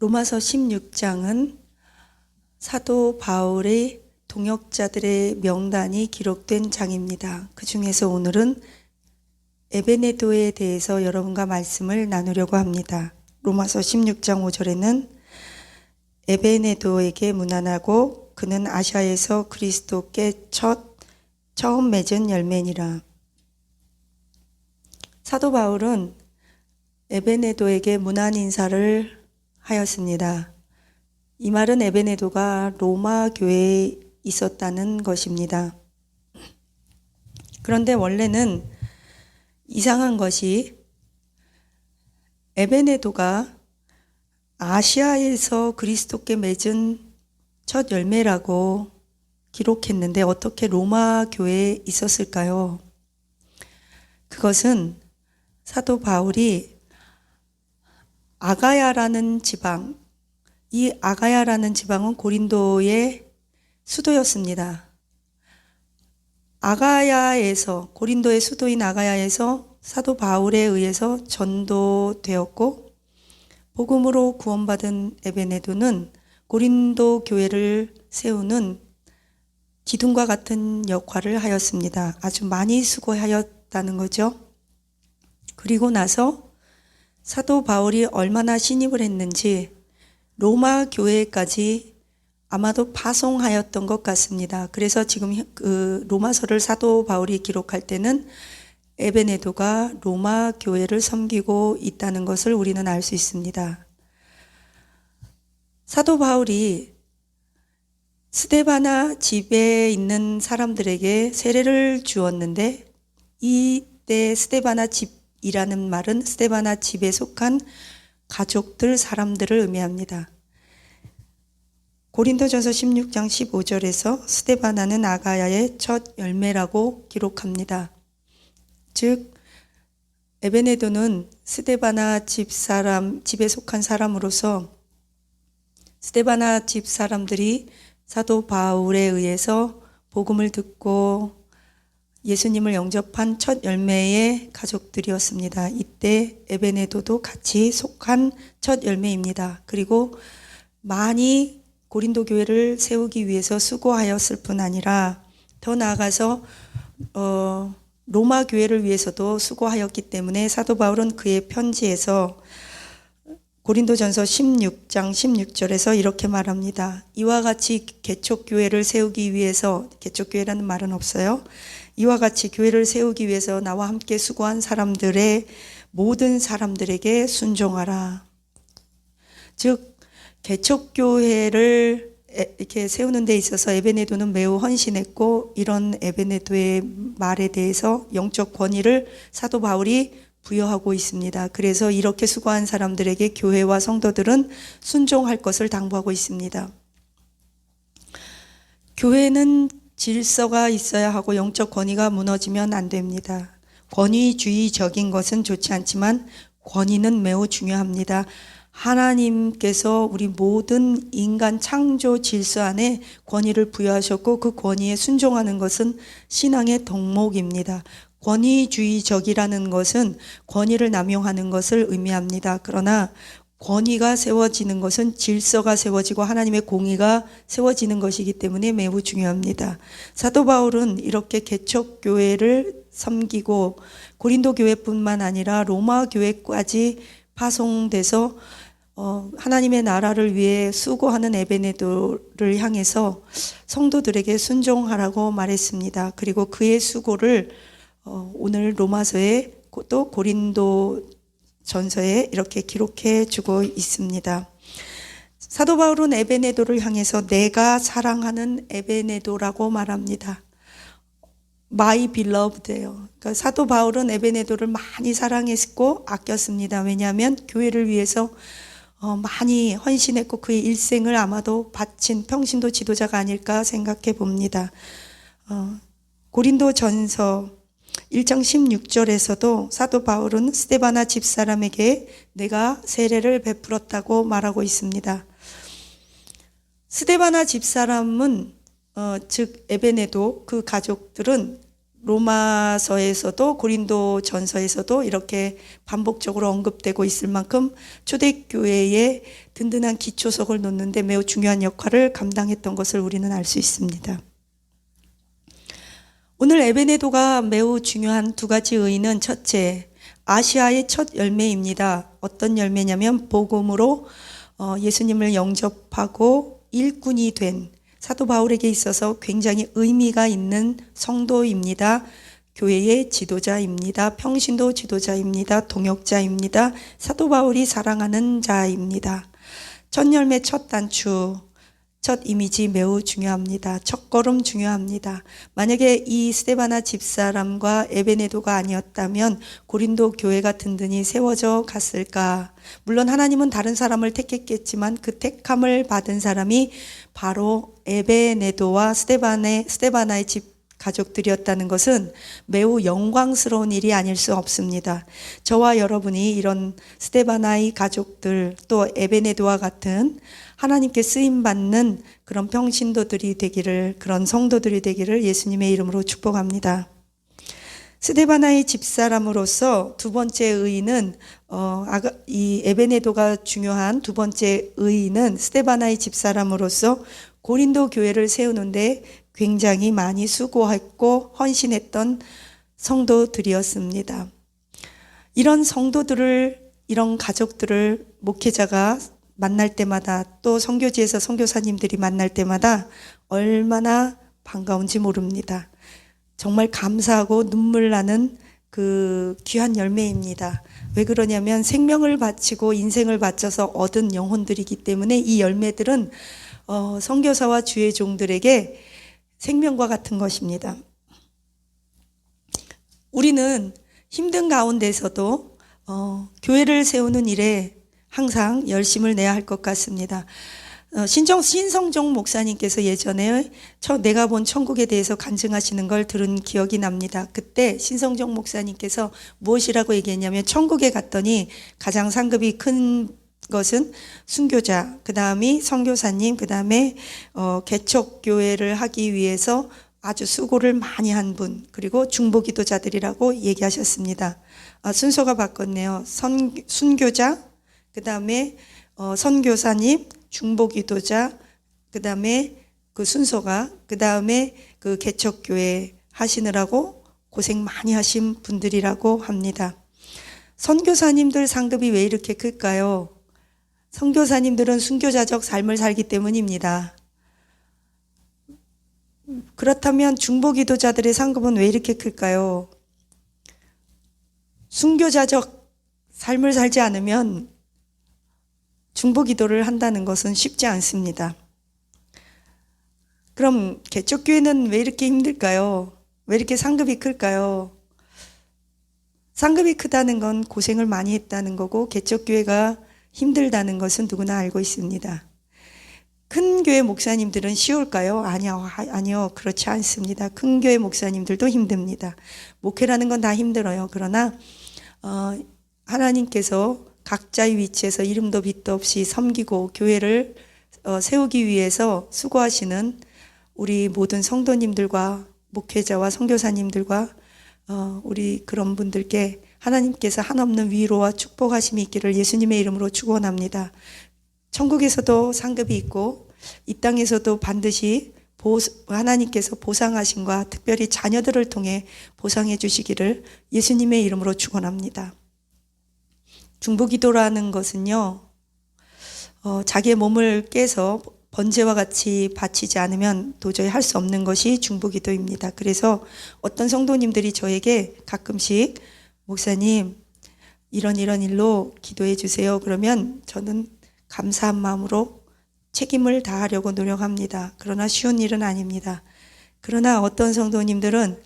로마서 16장은 사도 바울의 동역자들의 명단이 기록된 장입니다. 그 중에서 오늘은 에베네도에 대해서 여러분과 말씀을 나누려고 합니다. 로마서 16장 5절에는 에베네도에게 문안하고 그는 아시아에서 그리스도께 처음 맺은 열매니라. 사도 바울은 에베네도에게 문안 인사를 하였습니다. 이 말은 에베네도가 로마 교회에 있었다는 것입니다. 그런데 원래는 이상한 것이 에베네도가 아시아에서 그리스도께 맺은 첫 열매라고 기록했는데 어떻게 로마 교회에 있었을까요? 그것은 사도 바울이 아가야라는 지방, 이 아가야라는 지방은 고린도의 수도였습니다. 아가야에서, 고린도의 수도인 아가야에서 사도 바울에 의해서 전도되었고 복음으로 구원받은 에베네도는 고린도 교회를 세우는 기둥과 같은 역할을 하였습니다. 아주 많이 수고하였다는 거죠. 그리고 나서 사도 바울이 얼마나 신임을 했는지 로마 교회까지 아마도 파송하였던 것 같습니다. 그래서 지금 그 로마서를 사도 바울이 기록할 때는 에베네도가 로마 교회를 섬기고 있다는 것을 우리는 알 수 있습니다. 사도 바울이 스데바나 집에 있는 사람들에게 세례를 주었는데 이때 스데바나 집이라는 말은 스데바나 집에 속한 가족들, 사람들을 의미합니다. 고린도전서 16장 15절에서 스데바나는 아가야의 첫 열매라고 기록합니다. 즉 에베네도는 스데바나 집에 속한 사람으로서 스데바나 집 사람들이 사도 바울에 의해서 복음을 듣고 예수님을 영접한 첫 열매의 가족들이었습니다. 이때 에베네도도 같이 속한 첫 열매입니다. 그리고 많이 고린도 교회를 세우기 위해서 수고하였을 뿐 아니라 더 나아가서 로마 교회를 위해서도 수고하였기 때문에 사도 바울은 그의 편지에서 고린도전서 16장 16절에서 이렇게 말합니다. 이와 같이 개척교회를 세우기 위해서, 개척교회라는 말은 없어요. 이와 같이 교회를 세우기 위해서 나와 함께 수고한 사람들의 모든 사람들에게 순종하라. 즉 개척교회를 이렇게 세우는 데 있어서 에베네도는 매우 헌신했고 이런 에베네도의 말에 대해서 영적 권위를 사도 바울이 부여하고 있습니다. 그래서 이렇게 수고한 사람들에게 교회와 성도들은 순종할 것을 당부하고 있습니다. 교회는 질서가 있어야 하고 영적 권위가 무너지면 안 됩니다. 권위주의적인 것은 좋지 않지만 권위는 매우 중요합니다. 하나님께서 우리 모든 인간 창조 질서 안에 권위를 부여하셨고 그 권위에 순종하는 것은 신앙의 덕목입니다. 권위주의적이라는 것은 권위를 남용하는 것을 의미합니다. 그러나 권위가 세워지는 것은 질서가 세워지고 하나님의 공의가 세워지는 것이기 때문에 매우 중요합니다. 사도 바울은 이렇게 개척교회를 섬기고 고린도 교회뿐만 아니라 로마 교회까지 파송돼서 하나님의 나라를 위해 수고하는 에베네도를 향해서 성도들에게 순종하라고 말했습니다. 그리고 그의 수고를 오늘 로마서에 또 고린도 전서에 이렇게 기록해 주고 있습니다. 사도 바울은 에베네도를 향해서 내가 사랑하는 에베네도라고 말합니다. My beloved예요. 그러니까 사도 바울은 에베네도를 많이 사랑했고 아꼈습니다. 왜냐하면 교회를 위해서 많이 헌신했고 그의 일생을 아마도 바친 평신도 지도자가 아닐까 생각해 봅니다. 고린도 전서 1장 16절에서도 사도 바울은 스데바나 집사람에게 내가 세례를 베풀었다고 말하고 있습니다. 스데바나 집사람은 즉 에베네도 그 가족들은 로마서에서도 고린도 전서에서도 이렇게 반복적으로 언급되고 있을 만큼 초대교회에 든든한 기초석을 놓는데 매우 중요한 역할을 감당했던 것을 우리는 알 수 있습니다. 오늘 에베네도가 매우 중요한 두 가지 의의는 첫째, 아시아의 첫 열매입니다. 어떤 열매냐면 복음으로 예수님을 영접하고 일꾼이 된 사도 바울에게 있어서 굉장히 의미가 있는 성도입니다. 교회의 지도자입니다. 평신도 지도자입니다. 동역자입니다. 사도 바울이 사랑하는 자입니다. 첫 열매, 첫 단추, 첫 이미지 매우 중요합니다. 첫걸음 중요합니다. 만약에 이 스데바나 집사람과 에베네도가 아니었다면 고린도 교회가 든든히 세워져 갔을까? 물론 하나님은 다른 사람을 택했겠지만 그 택함을 받은 사람이 바로 에베네도와 스데바나의 집 가족들이었다는 것은 매우 영광스러운 일이 아닐 수 없습니다. 저와 여러분이 이런 스데바나의 가족들 또 에베네도와 같은 하나님께 쓰임받는 그런 평신도들이 되기를, 그런 성도들이 되기를 예수님의 이름으로 축복합니다. 스데바나의 집사람으로서 두 번째 의의는 이 에베네도가 중요한 두 번째 의의는 스데바나의 집사람으로서 고린도 교회를 세우는데 굉장히 많이 수고했고 헌신했던 성도들이었습니다. 이런 성도들을, 이런 가족들을 목회자가 만날 때마다 또 선교지에서 선교사님들이 만날 때마다 얼마나 반가운지 모릅니다. 정말 감사하고 눈물 나는 그 귀한 열매입니다. 왜 그러냐면 생명을 바치고 인생을 바쳐서 얻은 영혼들이기 때문에 이 열매들은 선교사와 주의 종들에게 생명과 같은 것입니다. 우리는 힘든 가운데서도 교회를 세우는 일에 항상 열심을 내야 할 것 같습니다. 신성종 목사님께서 예전에 내가 본 천국에 대해서 간증하시는 걸 들은 기억이 납니다. 그때 신성종 목사님께서 무엇이라고 얘기했냐면 천국에 갔더니 가장 상급이 큰 것은 순교자, 그 다음이 선교사님, 그 다음에 개척교회를 하기 위해서 아주 수고를 많이 한 분, 그리고 중보기도자들이라고 얘기하셨습니다. 순서가 바꿨네요. 순교자, 그 다음에 선교사님, 중보기도자, 그 다음에 그 순서가, 그 다음에 그 개척교회 하시느라고 고생 많이 하신 분들이라고 합니다. 선교사님들 상급이 왜 이렇게 클까요? 선교사님들은 순교자적 삶을 살기 때문입니다. 그렇다면 중보기도자들의 상급은 왜 이렇게 클까요? 순교자적 삶을 살지 않으면 중보기도를 한다는 것은 쉽지 않습니다. 그럼 개척교회는 왜 이렇게 힘들까요? 왜 이렇게 상급이 클까요? 상급이 크다는 건 고생을 많이 했다는 거고 개척교회가 힘들다는 것은 누구나 알고 있습니다. 큰 교회 목사님들은 쉬울까요? 아니요. 그렇지 않습니다. 큰 교회 목사님들도 힘듭니다. 목회라는 건 다 힘들어요. 그러나 하나님께서 각자의 위치에서 이름도 빛도 없이 섬기고 교회를 세우기 위해서 수고하시는 우리 모든 성도님들과 목회자와 선교사님들과 우리 그런 분들께 하나님께서 한없는 위로와 축복하심이 있기를 예수님의 이름으로 축원합니다. 천국에서도 상급이 있고 이 땅에서도 반드시 하나님께서 보상하심과 특별히 자녀들을 통해 보상해 주시기를 예수님의 이름으로 축원합니다. 중보기도라는 것은요, 자기의 몸을 깨서 번제와 같이 바치지 않으면 도저히 할 수 없는 것이 중보기도입니다. 그래서 어떤 성도님들이 저에게 가끔씩 목사님 이런 일로 기도해 주세요. 그러면 저는 감사한 마음으로 책임을 다하려고 노력합니다. 그러나 쉬운 일은 아닙니다. 그러나 어떤 성도님들은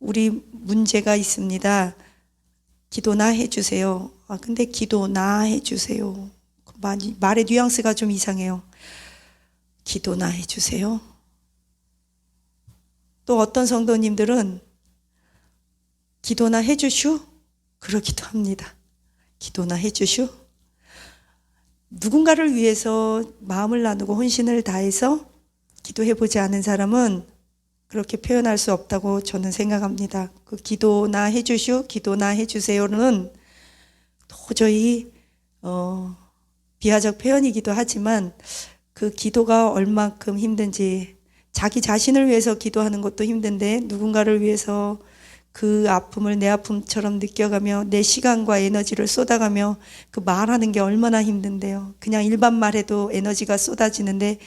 우리 문제가 있습니다. 기도나 해주세요. 근데 기도나 해주세요. 말의 뉘앙스가 좀 이상해요. 기도나 해주세요. 또 어떤 성도님들은 기도나 해주슈? 그러기도 합니다. 기도나 해주슈? 누군가를 위해서 마음을 나누고 헌신을 다해서 기도해보지 않은 사람은 그렇게 표현할 수 없다고 저는 생각합니다. 그 기도나 해주시오, 기도나 해주세요는 도저히 비하적 표현이기도 하지만 그 기도가 얼만큼 힘든지, 자기 자신을 위해서 기도하는 것도 힘든데 누군가를 위해서 그 아픔을 내 아픔처럼 느껴가며 내 시간과 에너지를 쏟아가며 그 말하는 게 얼마나 힘든데요. 그냥 일반 말해도 에너지가 쏟아지는데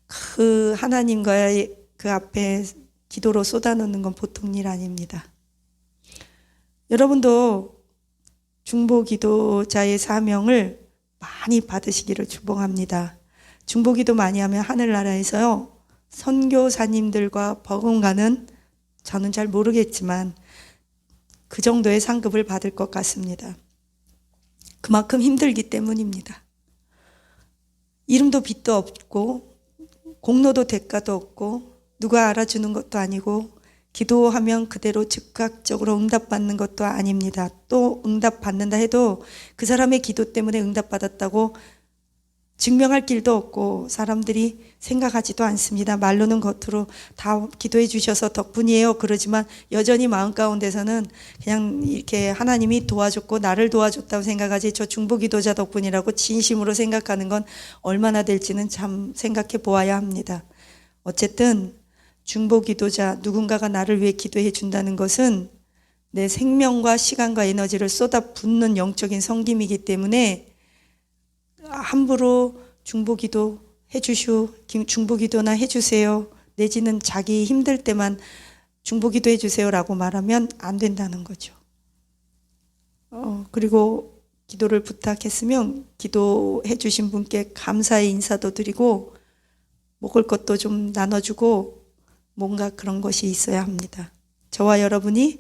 그 하나님과의 그 앞에 기도로 쏟아놓는 건 보통 일 아닙니다. 여러분도 중보기도자의 사명을 많이 받으시기를 축복합니다. 중보기도 많이 하면 하늘나라에서요, 선교사님들과 버금가는, 저는 잘 모르겠지만 그 정도의 상급을 받을 것 같습니다. 그만큼 힘들기 때문입니다. 이름도 빛도 없고 공로도 대가도 없고 누가 알아주는 것도 아니고 기도하면 그대로 즉각적으로 응답받는 것도 아닙니다. 또 응답받는다 해도 그 사람의 기도 때문에 응답받았다고 증명할 길도 없고 사람들이 생각하지도 않습니다. 말로는 겉으로 다 기도해 주셔서 덕분이에요 그러지만 여전히 마음 가운데서는 그냥 이렇게 하나님이 도와줬고 나를 도와줬다고 생각하지 저 중보기도자 덕분이라고 진심으로 생각하는 건 얼마나 될지는 참 생각해 보아야 합니다. 어쨌든 중보기도자, 누군가가 나를 위해 기도해 준다는 것은 내 생명과 시간과 에너지를 쏟아붓는 영적인 섬김이기 때문에 함부로 중보기도 해주시오, 중보기도나 해주세요, 내지는 자기 힘들 때만 중보기도 해주세요라고 말하면 안 된다는 거죠. 그리고 기도를 부탁했으면 기도해 주신 분께 감사의 인사도 드리고 먹을 것도 좀 나눠주고 뭔가 그런 것이 있어야 합니다. 저와 여러분이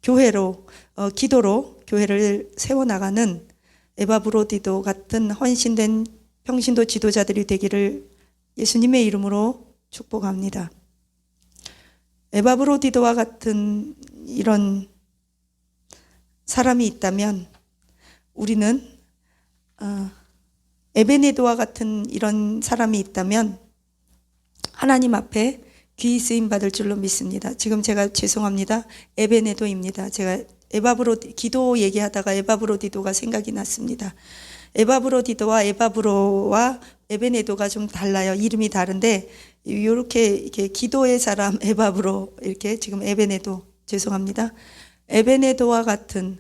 교회로 기도로 교회를 세워나가는 에바브로디도 같은 헌신된 평신도 지도자들이 되기를 예수님의 이름으로 축복합니다. 에바브로디도와 같은 이런 사람이 있다면 우리는 에베네도와 같은 이런 사람이 있다면 하나님 앞에 귀히 쓰임 받을 줄로 믿습니다. 지금 제가 죄송합니다. 에베네도입니다. 제가 기도 얘기하다가 에바브로디도가 생각이 났습니다. 에바브로디도와 에바브로와 에베네도가 좀 달라요. 이름이 다른데 이렇게 기도의 사람 에바브로, 이렇게 지금 에베네도, 죄송합니다. 에베네도와 같은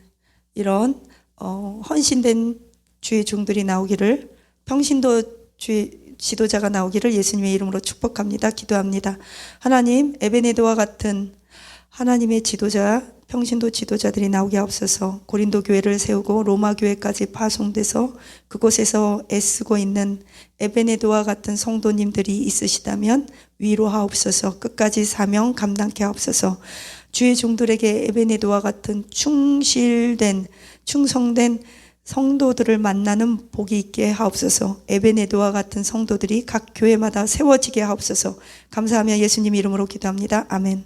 이런 헌신된 주의 종들이 나오기를, 평신도 주의 지도자가 나오기를 예수님의 이름으로 축복합니다. 기도합니다. 하나님, 에베네도와 같은 하나님의 지도자, 평신도 지도자들이 나오게 하옵소서. 고린도 교회를 세우고 로마 교회까지 파송돼서 그곳에서 애쓰고 있는 에베네도와 같은 성도님들이 있으시다면 위로하옵소서. 끝까지 사명 감당케 하옵소서. 주의 종들에게 에베네도와 같은 충성된 성도들을 만나는 복이 있게 하옵소서. 에베네도와 같은 성도들이 각 교회마다 세워지게 하옵소서. 감사하며 예수님 이름으로 기도합니다. 아멘.